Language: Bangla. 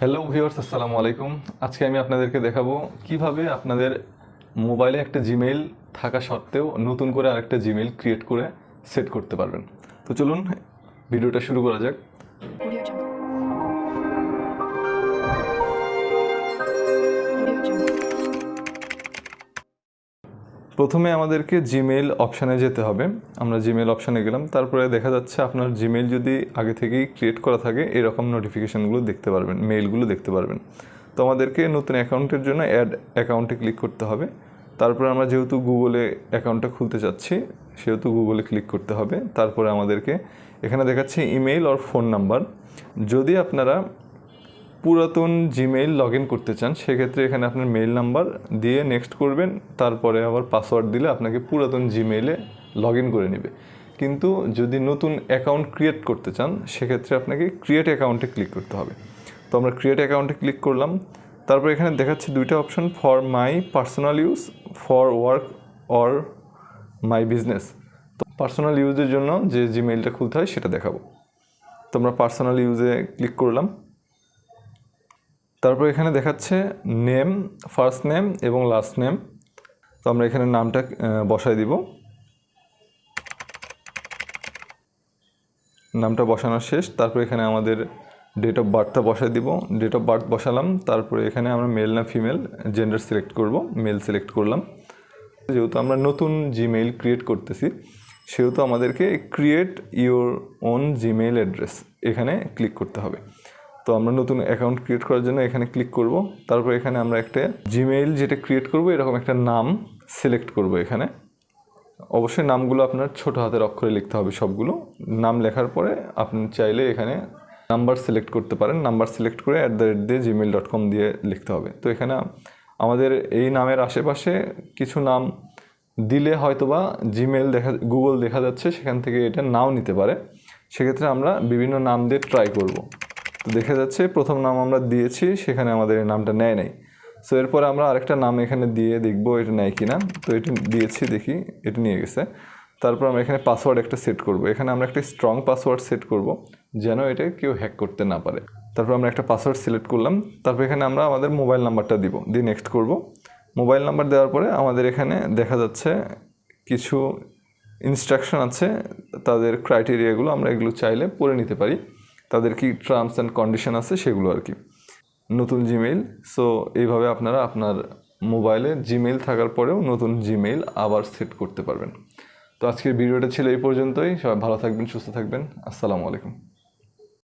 হ্যালো ভিউয়ার্স, আসসালামু আলাইকুম। আজকে আমি আপনাদেরকে দেখাবো কিভাবে আপনাদের মোবাইলে একটা জিমেইল থাকা সত্ত্বেও নতুন করে আরেকটা জিমেইল ক্রিয়েট করে সেট করতে পারবেন। তো চলুন ভিডিওটা শুরু করা যাক। Audio Jungle. Audio Jungle. প্রথমে আমাদেরকে জিমেইল অপশানে যেতে হবে। আমরা জিমেইল অপশানে গেলাম, তারপরে দেখা যাচ্ছে আপনার জিমেইল যদি আগে থেকেই ক্রিয়েট করা থাকে এরকম নোটিফিকেশানগুলো দেখতে পারবেন, মেইলগুলো দেখতে পারবেন। তো আমাদেরকে নতুন অ্যাকাউন্টের জন্য অ্যাড অ্যাকাউন্টে ক্লিক করতে হবে। তারপরে আমরা যেহেতু গুগলে অ্যাকাউন্টটা খুলতে চাচ্ছি সেহেতু গুগলে ক্লিক করতে হবে। তারপরে আমাদেরকে এখানে দেখাচ্ছে ইমেইল আর ফোন নাম্বার। যদি আপনারা পুরাতন জিমেইল লগ ইন করতে চান সেক্ষেত্রে এখানে আপনার মেইল নাম্বার দিয়ে নেক্সট করবেন, তারপরে আবার পাসওয়ার্ড দিলে আপনাকে পুরাতন জিমেইলে লগ ইন করে নেবে। কিন্তু যদি নতুন অ্যাকাউন্ট ক্রিয়েট করতে চান সেক্ষেত্রে আপনাকে ক্রিয়েট অ্যাকাউন্টে ক্লিক করতে হবে। তো আমরা ক্রিয়েট অ্যাকাউন্টে ক্লিক করলাম। তারপর এখানে দেখাচ্ছে দুইটা option, for my personal use, for work or my business. তো পার্সোনাল ইউজের জন্য যে জিমেইলটা খুলতে হয় সেটা দেখাবো। তো আমরা পার্সোনাল ইউজে ক্লিক করলাম। তারপর এখানে দেখাচ্ছে নেম, ফার্স্ট নেম এবং লাস্ট নেম। তো আমরা এখানে নামটা বসাই দিব। নামটা বসানো শেষ। তারপর এখানে আমাদের ডেট অফ বার্থটা বসাই দিব। ডেট অফ বার্থ বসালাম। তারপরে এখানে আমরা মেল না ফিমেল জেন্ডার সিলেক্ট করব। মেল সিলেক্ট করলাম। যেহেতু আমরা নতুন জিমেইল ক্রিয়েট করতেছি সেহেতু আমাদেরকে create your own Gmail address এখানে ক্লিক করতে হবে। তো আমরা নতুন অ্যাকাউন্ট ক্রিয়েট করার জন্য এখানে ক্লিক করব। তারপর এখানে আমরা একটা জিমেইল যেটা ক্রিয়েট করব এরকম একটা নাম সিলেক্ট করব। এখানে অবশ্যই নামগুলো আপনার ছোট হাতের অক্ষরে লিখতে হবে। সবগুলো নাম লেখার পরে আপনি চাইলে এখানে নাম্বার সিলেক্ট করতে পারেন। নাম্বার সিলেক্ট করে @gmail.com দিয়ে লিখতে হবে। তো এখানে আমাদের এই নামের আশেপাশে কিছু নাম দিলে হয়তোবা জিমেইল গুগল দেখা যাচ্ছে সেখান থেকে এটা নাও নিতে পারে। সেক্ষেত্রে আমরা বিভিন্ন নাম দিয়ে ট্রাই করব। তো দেখা যাচ্ছে প্রথম নাম আমরা দিয়েছি সেখানে আমাদের এই নামটা নেয় নাই। সো এরপরে আমরা আরেকটা নাম এখানে দিয়ে দেখব এটা নেয় কিনা। তো এটা দিয়েছি, দেখি এটা নিয়ে গেছে। তারপর আমরা এখানে পাসওয়ার্ড একটা সেট করব। এখানে আমরা একটা স্ট্রং পাসওয়ার্ড সেট করব যেন এটা কেউ হ্যাক করতে না পারে। তারপর আমরা একটা পাসওয়ার্ড সিলেক্ট করলাম। তারপর এখানে আমরা আমাদের মোবাইল নাম্বারটা দিব, দিয়ে নেক্সট করব। মোবাইল নাম্বার দেওয়ার পরে আমাদের এখানে দেখা যাচ্ছে কিছু ইনস্ট্রাকশন আছে, তাদের ক্রাইটেরিয়াগুলো আমরা এগুলো চাইলে পড়ে নিতে পারি। তাদের কি টার্মস অ্যান্ড কন্ডিশন আছে সেগুলো আর কি। নতুন জিমেইল, সো এইভাবে আপনারা আপনার মোবাইলে জিমেইল থাকার পরেও নতুন জিমেইল আবার সেট করতে পারবেন। তো আজকের ভিডিওটা ছিল এই পর্যন্তই। সবাই ভালো থাকবেন, সুস্থ থাকবেন। আসসালামু আলাইকুম।